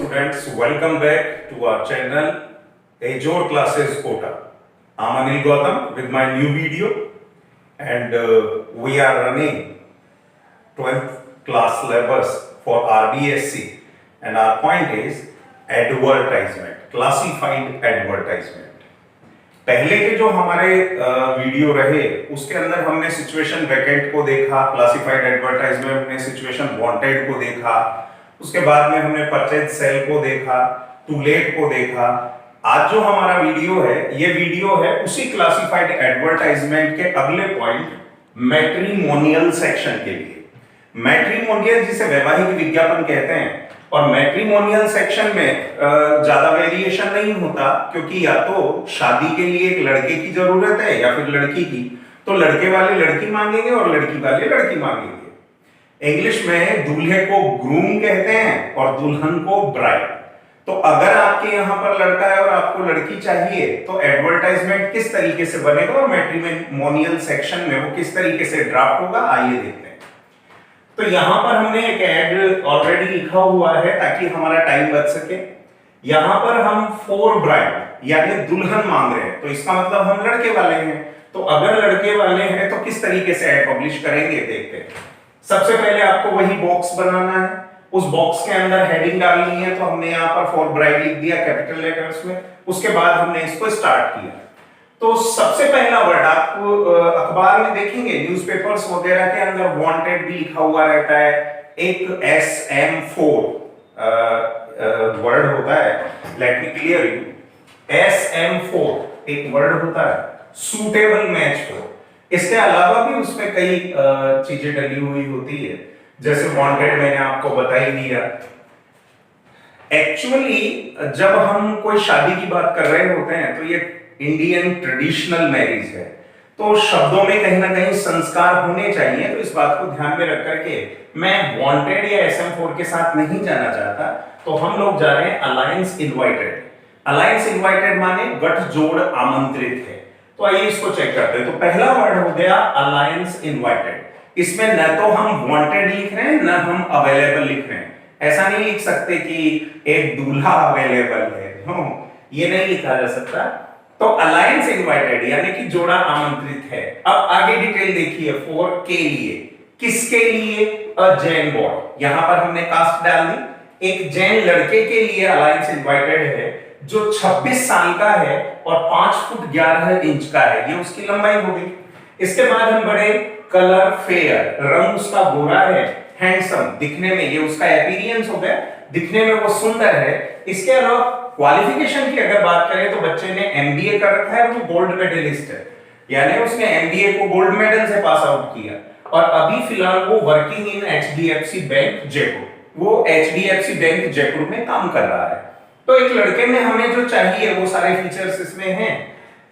students, welcome back to our channel Azure Classes Kota. I'm Anil Gautam with my new video, and we are running 12th class syllabus for RBSc, and our point is advertisement, classified advertisement. पहले के जो हमारे video रहे उसके अंदर हमने situation vacant को देखा, क्लासिफाइड एडवर्टाइजमेंट में सिचुएशन वांटेड को देखा, उसके बाद में हमने परचेज सेल को देखा, टू लेट को देखा। आज जो हमारा वीडियो है ये वीडियो है उसी क्लासिफाइड एडवर्टाइजमेंट के अगले पॉइंट मैट्रिमोनियल सेक्शन के लिए। मैट्रिमोनियल जिसे वैवाहिक विज्ञापन कहते हैं, और मैट्रिमोनियल सेक्शन में ज्यादा वेरिएशन नहीं होता, क्योंकि या तो शादी के लिए एक लड़के की जरूरत है या फिर लड़की की, तो लड़के वाले लड़की मांगेंगे और लड़की वाले लड़की मांगेंगे। इंग्लिश में दूल्हे को ग्रूम कहते हैं और दुल्हन को ब्राइड। तो अगर आपके यहाँ पर लड़का है और आपको लड़की चाहिए तो एडवर्टाइजमेंट किस तरीके से बनेगा और मैट्रिमोनियल सेक्शन में वो किस तरीके से ड्राफ्ट होगा, आइए देखते हैं। तो यहां पर हमने एक ऐड ऑलरेडी लिखा हुआ है ताकि हमारा टाइम बच सके। यहां पर हम फॉर ब्राइड यानी दुल्हन मांग रहे हैं, तो इसका मतलब हम लड़के वाले हैं। तो अगर लड़के वाले हैं तो किस तरीके से ऐड पब्लिश करेंगे, देखते हैं। सबसे पहले आपको वही बॉक्स बनाना है, उस बॉक्स के अंदर हेडिंग डालनी है। तो हमने यहाँ पर फॉर ब्राइड लिख दिया कैपिटल लेटर्स में, उसके बाद हमने इसको स्टार्ट किया। तो सबसे पहला वर्ड आप अखबार में देखेंगे, न्यूज़पेपर्स वगैरह के अंदर वांटेड भी लिखा हुआ रहता है। एक SM4 वर्ड होता है, let me clear you, SM4 एक वर्ड होता है, सूटेबल मैच फॉर। इसके अलावा भी उसमें कई चीजें डली हुई होती है, जैसे वांटेड मैंने आपको बता ही दिया। एक्चुअली जब हम कोई शादी की बात कर रहे होते हैं तो ये इंडियन ट्रेडिशनल मैरिज है, तो शब्दों में कहीं ना कहीं संस्कार होने चाहिए। तो इस बात को ध्यान में रख करके मैं वांटेड या SM4 के साथ नहीं जाना चाहता, तो हम लोग जा रहे हैं अलायंस इनवाइटेड। अलायंस इनवाइटेड माने गठजोड़ आमंत्रित है। तो आइए इसको चेक करते हैं। तो पहला वर्ड हो गया अलायंस इनवाइटेड। इसमें न तो हम वांटेड लिख रहे हैं न हम अवेलेबल लिख रहे हैं। ऐसा नहीं लिख सकते कि एक दूल्हा अवेलेबल है, ये नहीं लिखा जा सकता। तो अलायंस इनवाइटेड यानी कि जोड़ा आमंत्रित है। अब आगे डिटेल देखिए, फॉर के लिए, किसके लिए, अ जैन बॉय। यहां पर हमने कास्ट डाल दी, एक जैन लड़के के लिए अलायंस इनवाइटेड है जो 26 साल का है और 5 फुट 11 इंच का है, ये उसकी लंबाई हो गई। इसके बाद हम बढ़े, कलर फेयर, रंग उसका गोरा है, हैंडसम दिखने में, ये उसका अपीयरेंस हो गया, दिखने में वो सुंदर है। इसके अलावा क्वालिफिकेशन की अगर बात करें तो बच्चे ने MBA कर रखा है, वो गोल्ड मेडलिस्ट है, यानी उसने MBA को गोल्ड मेडल से पास आउट किया और अभी फिलहाल वो working in HDFC bank Jaipur, वो HDFC बैंक जयपुर में काम कर रहा है। तो एक लड़के में हमें जो चाहिए वो सारे फीचर्स इसमें हैं।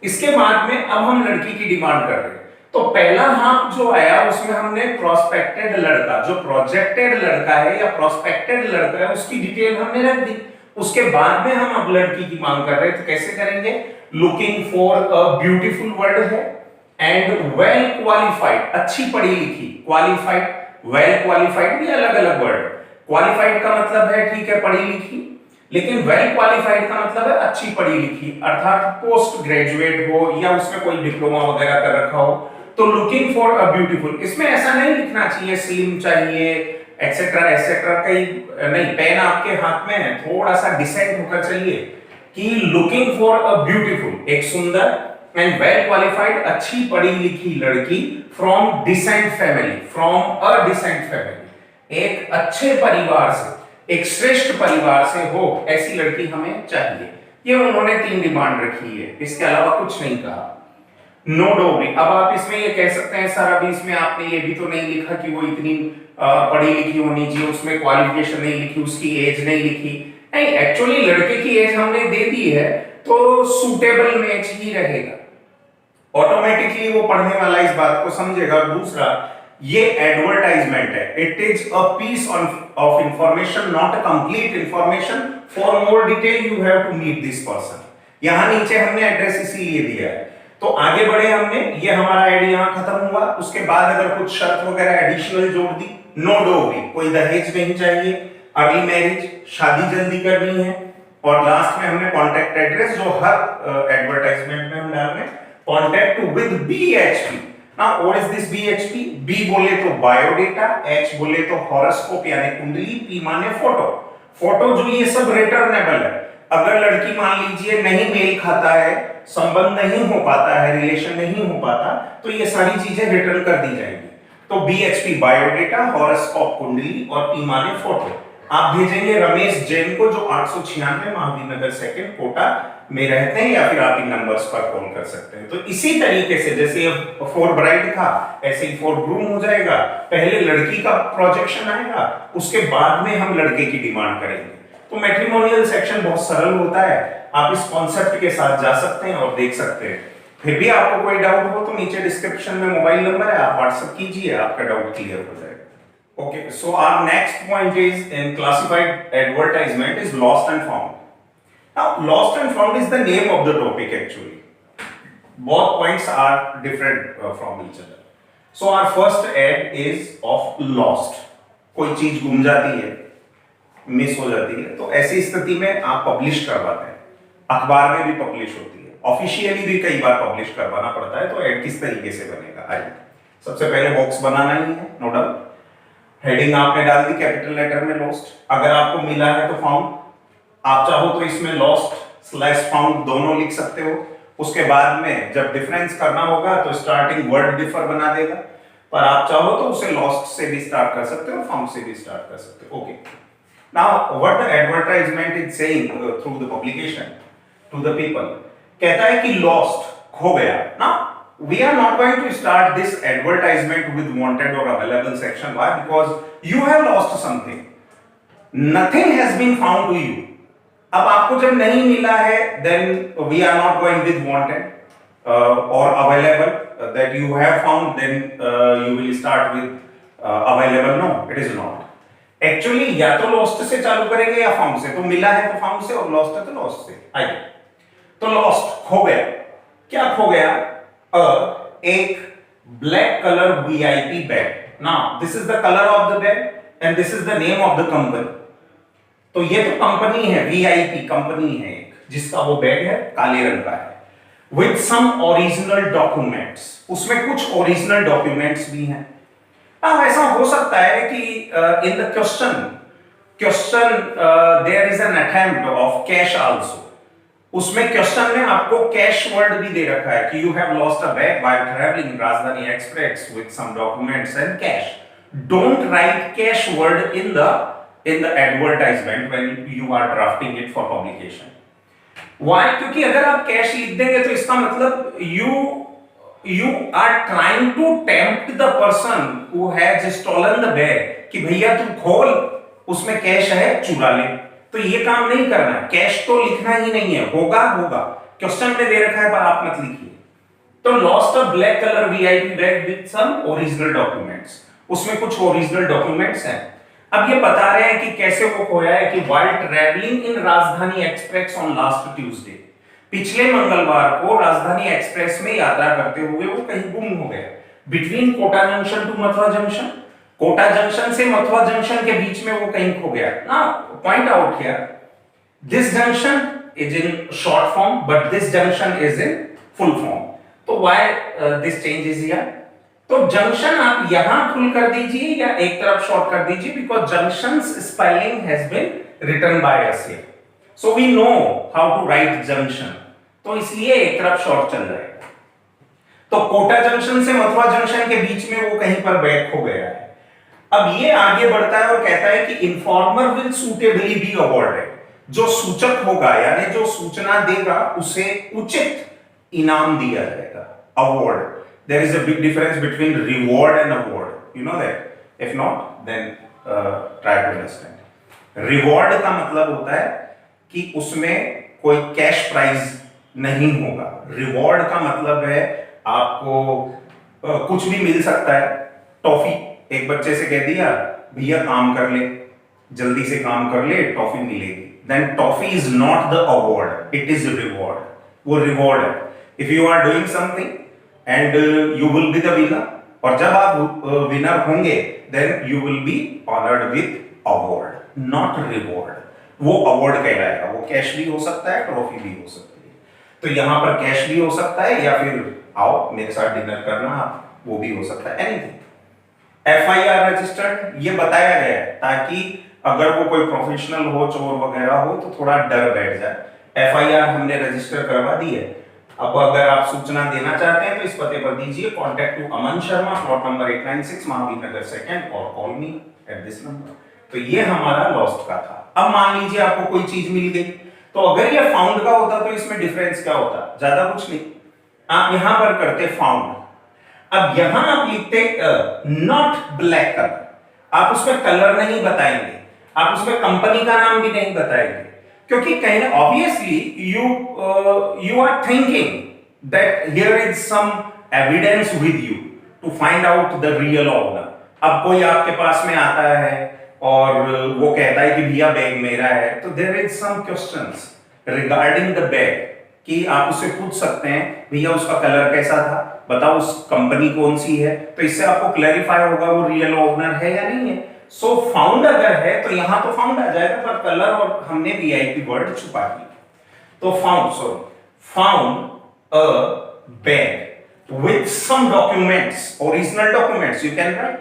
इसके बाद में अब हम लड़की की डिमांड कर रहे हैं। तो पहला हाफ जो आया उसमें हमने प्रोस्पेक्टेड लड़का, जो प्रोजेक्टेड लड़का है या प्रोस्पेक्टेड लड़का है, उसकी डिटेल हमने रख दी। उसके बाद में हम अब लड़की की मांग कर रहे हैं, तो कैसे करेंगे, looking for a beautiful word है एंड वेल क्वालिफाइड, अच्छी पढ़ी लिखी, क्वालिफाइड, वेल क्वालिफाइड भी अलग अलग वर्ड। क्वालिफाइड का मतलब है ठीक है पढ़ी लिखी, लेकिन वेल क्वालिफाइड का मतलब है अच्छी पढ़ी लिखी, अर्थात पोस्ट ग्रेजुएट हो या उसमें कोई डिप्लोमा वगैरह कर रखा हो। तो लुकिंग फॉर अ ब्यूटीफुल, इसमें ऐसा नहीं लिखना चाहिए स्लिम चाहिए एक्सेट्रा एक्सेट्रा, कई नहीं, पेन आपके हाथ में है, थोड़ा सा डिसेंट होकर चलिए कि लुकिंग फॉर अ ब्यूटीफुल, एक सुंदर एंड वेल क्वालिफाइड, अच्छी पढ़ी लिखी लड़की from decent family, from a decent family, एक अच्छे परिवार से, एक श्रेष्ठ परिवार से हो, ऐसी लड़की हमें चाहिए। ये उन्होंने 3 डिमांड रखी है, इसके अलावा कुछ नहीं कहा। नो डोगरी, अब आप इसमें ये कह सकते हैं सर अभी इसमें आपने ये भी तो नहीं लिखा कि वो इतनी पढ़ी लिखी होनी चाहिए, उसमें क्वालिफिकेशन नहीं लिखी, उसकी एज नहीं लिखी। नहीं, एक्चुअली लड़के की एज हमने दे दी है तो सूटेबल मैच ही रहेगा, ऑटोमेटिकली वो पढ़ने वाला इस बात को समझेगा। दूसरा, ये एडवर्टाइजमेंट है, it is a piece of information, not a complete information. For more detail you have to meet this person. यहां नीचे हमने एड्रेस इसीलिए दिया है। तो आगे बढ़े हमने, ये हमारा ऐड यहां खत्म हुआ। उसके बाद अगर कुछ शर्त वगैरह एडिशनल जोड़ दी, नो डोगरी, कोई दहेज नहीं चाहिए, अर्ली मैरिज, शादी जल्दी करनी है, और लास्ट में हमने कॉन्टैक्ट एड्रेस जो हर एडवर्टाइजमेंट में हम डाल रहे हैं, contact with BHP। Now what is this BHP? B बोले तो बायोडेटा, H बोले तो हॉरोस्कोप यानी कुंडली, P माने फोटो। फोटो जो ये सब रिटर्नेबल है। अगर लड़की मान लीजिए नहीं मेल खाता है, संबंध नहीं हो पाता है, रिलेशन नहीं हो पाता, तो ये सारी चीजें रिटर्न कर दी जाएंगी। तो BHP बायोडेटा, हॉरोस्कोप कुंडली और P माने फोटो। आप भेजेंगे रमेश जैन को, जो 896 महावीर नगर सेकंड कोटा में रहते हैं, या फिर आप इन नंबर्स पर कॉल कर सकते हैं। तो इसी तरीके से जैसे फॉर ब्राइड था, ऐसे ही फॉर ग्रूम हो जाएगा। पहले लड़की का प्रोजेक्शन आएगा, उसके बाद में हम लड़के की डिमांड करेंगे। तो मैट्रिमोनियल सेक्शन बहुत सरल होता है, आप इस कॉन्सेप्ट के साथ जा सकते हैं और देख सकते हैं। फिर भी आपको कोई डाउट हो तो नीचे डिस्क्रिप्शन में मोबाइल नंबर है, आप व्हाट्सएप कीजिए, आपका डाउट क्लियर हो जाएगा। Okay, so our next point is in classified advertisement is lost and found. Now, lost and found is the name of the topic actually. Both points are different from each other. So our first ad is of lost. कोई चीज गुम जाती है, miss हो जाती है, तो ऐसी स्थिति में आप पब्लिश करवाते हैं, अखबार में भी पब्लिश होती है, ऑफिशियली भी कई बार पब्लिश करवाना पड़ता है। तो एड किस तरीके से बनेगा? आइए, सबसे पहले बॉक्स बनाना ही है, नो डाउट। हेडिंग आपने डाल दी कैपिटल लेटर में लॉस्ट, अगर आपको मिला है तो फाउंड, आप चाहो तो इसमें लॉस्ट स्लैश फाउंड दोनों लिख सकते हो। उसके बाद में जब डिफरेंस करना होगा तो स्टार्टिंग वर्ड डिफर बना देगा, पर आप चाहो तो उसे लॉस्ट से भी स्टार्ट कर सकते हो, फाउंड से भी स्टार्ट कर सकते हो। Okay, now what the advertisement is saying through the publication to the people, कहता है कि लॉस्ट, खो गया ना। We are not going to start this advertisement with wanted or available section. Why? Because you have lost something. Nothing has been found to you. अब आपको जब नहीं मिला है, then we are not going with wanted or available. That you have found, then you will start with available. No, it is not. Actually, या तो lost से चालू करेंगे या found से। तो मिला है तो found से, और lost है तो lost से। आइए, तो lost, खो गया। क्या खो गया? एक black colour VIP bag. Now this is the color of the bag and this is the name of the company. तो ये तो कंपनी है, VIP कंपनी है एक, जिसका वो बैग है, काले रंग का है। With some original documents, उसमें कुछ ओरिजिनल डॉक्यूमेंट्स भी हैं। अब ऐसा हो सकता है कि in the question there is an attempt of cash also. उसमें क्वेश्चन में आपको कैश वर्ड भी दे रखा है कि you have lost a bag while travelling Rajdhani express with some documents and cash. Don't write cash word in the advertisement when you are drafting it for publication. Why? क्योंकि अगर आप कैश लिख देंगे तो इसका मतलब you are trying to tempt the person who has stolen the bag कि भैया तू खोल, उसमें कैश है, चुरा ले। तो ये काम नहीं करना है, कैश तो लिखना ही नहीं है, होगा क्वेश्चन में दे रखा है पर आप मत लिखिए। तो lost a black colour VIP bag with some original documents, उसमें कुछ ओरिजिनल डॉक्यूमेंट्स हैं। अब ये बता रहे हैं कि कैसे वो खोया है कि व्हाइल ट्रैवलिंग इन राजधानी एक्सप्रेस ऑन लास्ट ट्यूसडे, पिछले मंगलवार को राजधानी एक्सप्रेस में यात्रा करते हुए वो कहीं गुम हो गया। Between Kota junction to Mathura junction, Kota junction से मथुरा जंक्शन के बीच में वो कहीं खो गया ना। Point out here, this junction is in short form but this junction is in full form. तो why this change is here? तो जंक्शन आप यहां फुल कर दीजिए या एक तरफ शॉर्ट कर दीजिए, because junctions spelling has been written by us here, so we know how to write junction, तो इसलिए एक तरफ शॉर्ट चल जाएगा। तो कोटा जंक्शन से मथुरा जंक्शन के बीच में वो कहीं पर बैग खो गया है। अब ये आगे बढ़ता है और कहता है कि informer will suitably be awarded, जो सूचक होगा यानी जो सूचना देगा उसे उचित इनाम दिया जाएगा, award. There is a big difference between reward and award, you know that? If not then try to understand. Reward का मतलब होता है कि उसमें कोई कैश प्राइज नहीं होगा। रिवॉर्ड का मतलब है आपको कुछ भी मिल सकता है, टॉफी। एक बच्चे से कह दिया भैया काम कर ले, जल्दी से काम कर ले, टॉफी मिलेगी, then toffee is not the award, it is reward. वो रिवॉर्ड है। If you are doing something and you will be the winner, और जब आप विनर होंगे then you will be honoured with award, not reward. वो award कहलाएगा, वो cash भी हो सकता है, ट्रॉफी भी हो सकती है। तो यहां पर कैश भी हो सकता है या फिर आओ मेरे साथ डिनर करना, आप वो भी हो सकता है, एनीथिंग। एफआईआर रजिस्टर्ड, ये बताया गया है ताकि अगर वो कोई प्रोफेशनल हो, चोर वगैरह हो, तो थोड़ा डर बैठ जाए। एफआईआर हमने रजिस्टर करवा दी है। अब अगर आप सूचना देना चाहते हैं तो इस पते पर दीजिए, contact to Aman Sharma, plot number 896, Mahavir Nagar 2nd, और call me at this number. तो ये हमारा लॉस्ट का था। अब मान लीजिए आपको कोई चीज मिल गई, तो अगर ये फाउंड का होता तो इसमें डिफरेंस क्या होता? ज्यादा कुछ नहीं, आप यहां पर करते फाउंड, अब यहां आप लिखते नॉट ब्लैक कलर, आप उसमें कलर नहीं बताएंगे, आप उसमें कंपनी का नाम भी नहीं बताएंगे, क्योंकि कहीं obviously you are thinking that here is some evidence with you to find out the real owner. अब कोई आपके पास में आता है और वो कहता है कि भैया बैग मेरा है, तो there is some questions regarding the bag, कि आप उससे पूछ सकते हैं भैया उसका कलर कैसा था, बताओ उस कंपनी कौन सी है, तो इससे आपको क्लैरिफाई होगा वो रियल ओनर है या नहीं है। सो फाउंड अगर है तो यहां तो फाउंड आ जाएगा, पर कलर और हमने वीआईपी वर्ड छुपा दिया। तो found a bag with some documents, original documents, you can write.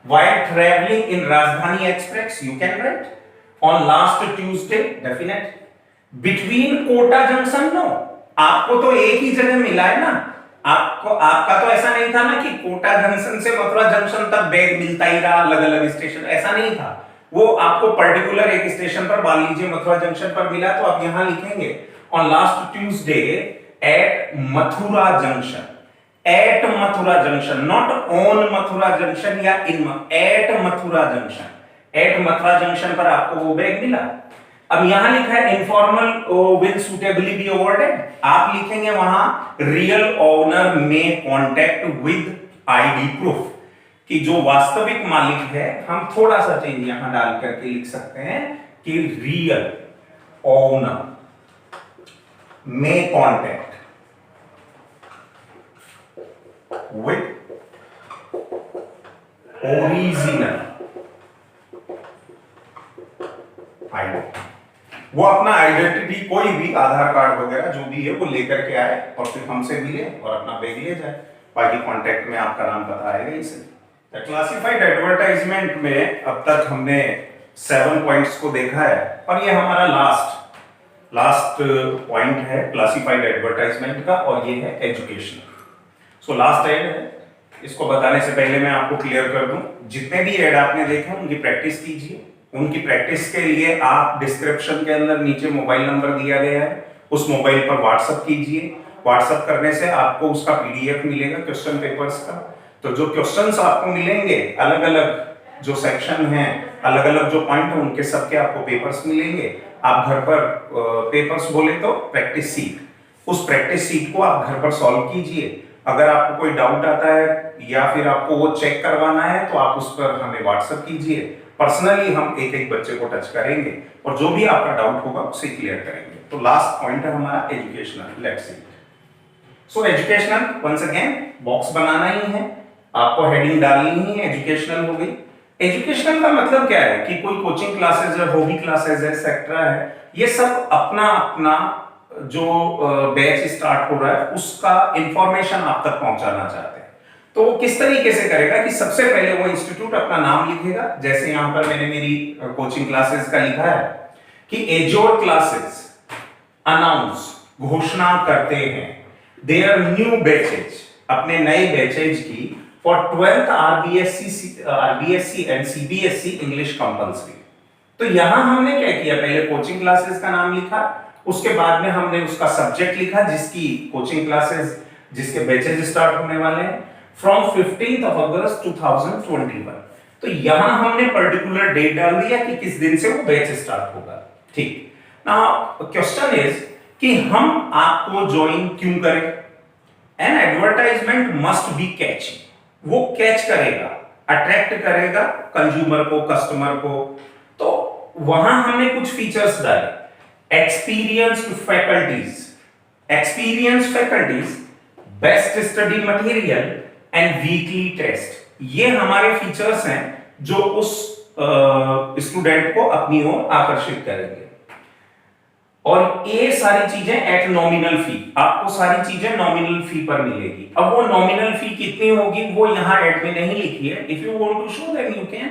While traveling in Rajdhani Express, you can write. On last Tuesday, definite. Between Kota Junction, no. आपको तो एक ही जगह मिला है ना, आपको, आपका तो ऐसा नहीं था ना कि कोटा जंक्शन से मथुरा जंक्शन तक बैग मिलता ही रहा अलग अलग स्टेशन, ऐसा नहीं था। वो आपको पर्टिकुलर एक स्टेशन पर, मान लीजिए मथुरा जंक्शन पर मिला, तो आप यहां लिखेंगे on last Tuesday at Mathura junction, at Mathura junction, not on Mathura junction या in, at Mathura junction, at Mathura junction पर आपको वो बैग मिला। अब यहां लिखा है informal will suitably be awarded, आप लिखेंगे वहां रियल ओनर में कॉन्टैक्ट विद आईडी प्रूफ, कि जो वास्तविक मालिक है, हम थोड़ा सा चेंज यहां डाल करके लिख सकते हैं कि रियल ओनर में कॉन्टैक्ट with original ID, वो अपना आइडेंटिटी, कोई भी आधार कार्ड वगैरह जो भी है वो लेकर के आए और फिर हमसे मिले और अपना बैग ले जाए। बाकी कांटेक्ट में आपका नाम पता आएगा इसे। क्लासिफाइड एडवर्टाइजमेंट में अब तक हमने 7 पॉइंट्स को देखा है, और ये हमारा लास्ट पॉइंट है क्लासिफाइड एडवर्टाइजमेंट का, और ये है एजुकेशनल। सो लास्ट एड है, इसको बताने से पहले मैं आपको क्लियर कर दूं, जितने भी एड आपने देखे उनकी प्रैक्टिस कीजिए। उनकी प्रैक्टिस के लिए आप डिस्क्रिप्शन के अंदर नीचे मोबाइल नंबर दिया गया है, उस मोबाइल पर व्हाट्सएप कीजिए। व्हाट्सएप करने से आपको उसका पीडीएफ मिलेगा क्वेश्चन पेपर्स का। तो जो क्वेश्चंस आपको मिलेंगे, अलग अलग जो सेक्शन हैं, अलग अलग जो पॉइंट है, उनके सबके आपको पेपर्स मिलेंगे। आप घर पर पेपर्स बोले तो प्रैक्टिस सीट, उस प्रैक्टिस सीट को आप घर पर सॉल्व कीजिए। अगर आपको कोई डाउट आता है या फिर आपको वो चेक करवाना है तो आप उस पर हमें व्हाट्सएप कीजिए। पर्सनली हम एक एक बच्चे को टच करेंगे और जो भी आपका डाउट होगा उसे क्लियर करेंगे। तो लास्ट पॉइंट है हमारा educational. Let's see. So educational, once again box बनाना ही है, आपको हेडिंग डालनी ही है, एजुकेशनल हो गई। एजुकेशनल का मतलब क्या है कि कोई कोचिंग क्लासेस है, हॉबी क्लासेस है, एक्सेट्रा है, ये सब अपना अपना जो बैच स्टार्ट हो रहा है उसका इंफॉर्मेशन आप तक पहुंचाना चाहते हैं। तो वो किस तरीके से करेगा कि सबसे पहले वो इंस्टीट्यूट अपना नाम लिखेगा, जैसे यहां पर मैंने मेरी कोचिंग क्लासेस का लिखा है कि एजोर क्लासेस अनाउंस, घोषणा करते हैं देयर न्यू बैचेज, अपने नए बैचेज की for 12th RBSC and CBSE English compulsory. तो यहां हमने क्या किया, पहले कोचिंग क्लासेस का नाम लिखा, उसके बाद में हमने उसका सब्जेक्ट लिखा जिसकी कोचिंग क्लासेस, जिसके बैचेज स्टार्ट होने वाले हैं फ्रॉम 15th of August 2021। तो यहां हमने पर्टिकुलर डेट डाल दिया कि किस दिन से वो बैच स्टार्ट होगा। ठीक, नाउ क्वेश्चन इज कि हम आपको ज्वाइन क्यों करें। एन एडवर्टाइजमेंट मस्ट बी कैची, वो कैच करेगा, अट्रैक्ट करेगा कंज्यूमर को, कस्टमर को। तो वहां हमने कुछ फीचर्स डाले, experienced faculties, best study material and weekly test। ये हमारे फीचर्स हैं जो उस स्टूडेंट को अपनी ओर आकर्षित करेंगे। और ये सारी चीजें एट नॉमिनल फी, आपको सारी चीजें नॉमिनल फी पर मिलेगी। अब वो नॉमिनल फी कितनी होगी वो यहाँ एड में नहीं लिखी है, if you want to show then you can,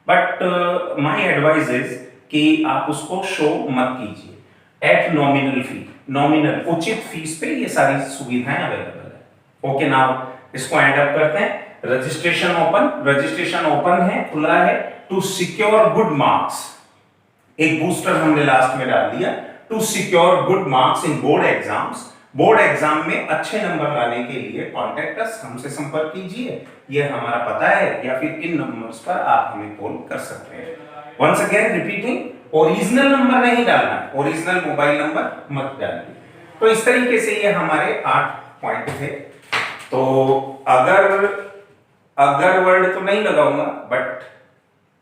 but my advice is कि आप उसको शो मत कीजिए। एट नॉमिनल फी, नॉमिनल उचित फीस पे ये सारी सुविधाएं अवेलेबल है। ओके, नाउ इसको एंड अप करते हैं। रजिस्ट्रेशन ओपन है, खुला है। टू सिक्योर गुड मार्क्स, एक बूस्टर हमने लास्ट में डाल दिया। To secure good marks in board exams, board exam में अच्छे नंबर लाने के लिए कॉन्टेक्ट अस, हमसे संपर्क कीजिए। ये हमारा पता है, या फिर इन नंबर्स पर आप हमें कॉल कर सकते हैं। Once again repeating, original number नहीं डालना, ओरिजिनल मोबाइल नंबर मत डालिए। तो इस तरीके से ये हमारे 8 पॉइंट थे। तो अगर वर्ड तो नहीं लगाऊंगा, बट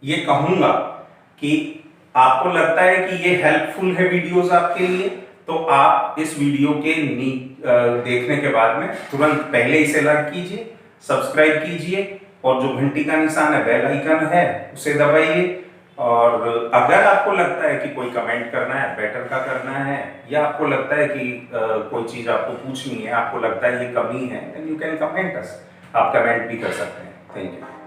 ये कहूंगा कि आपको लगता है कि ये हेल्पफुल है वीडियोस आपके लिए, तो आप इस वीडियो के देखने के बाद में तुरंत पहले इसे लाइक कीजिए, सब्सक्राइब कीजिए, और जो घंटी का निशान है, बेल आइकन है, उसे दबाइए। और अगर आपको लगता है कि कोई कमेंट करना है, बेटर का करना है, या आपको लगता है कि कोई चीज आपको पूछनी है, आपको लगता है ये कमी है, देन यू कैन कमेंट अस, आप कमेंट भी कर सकते हैं। Thank you.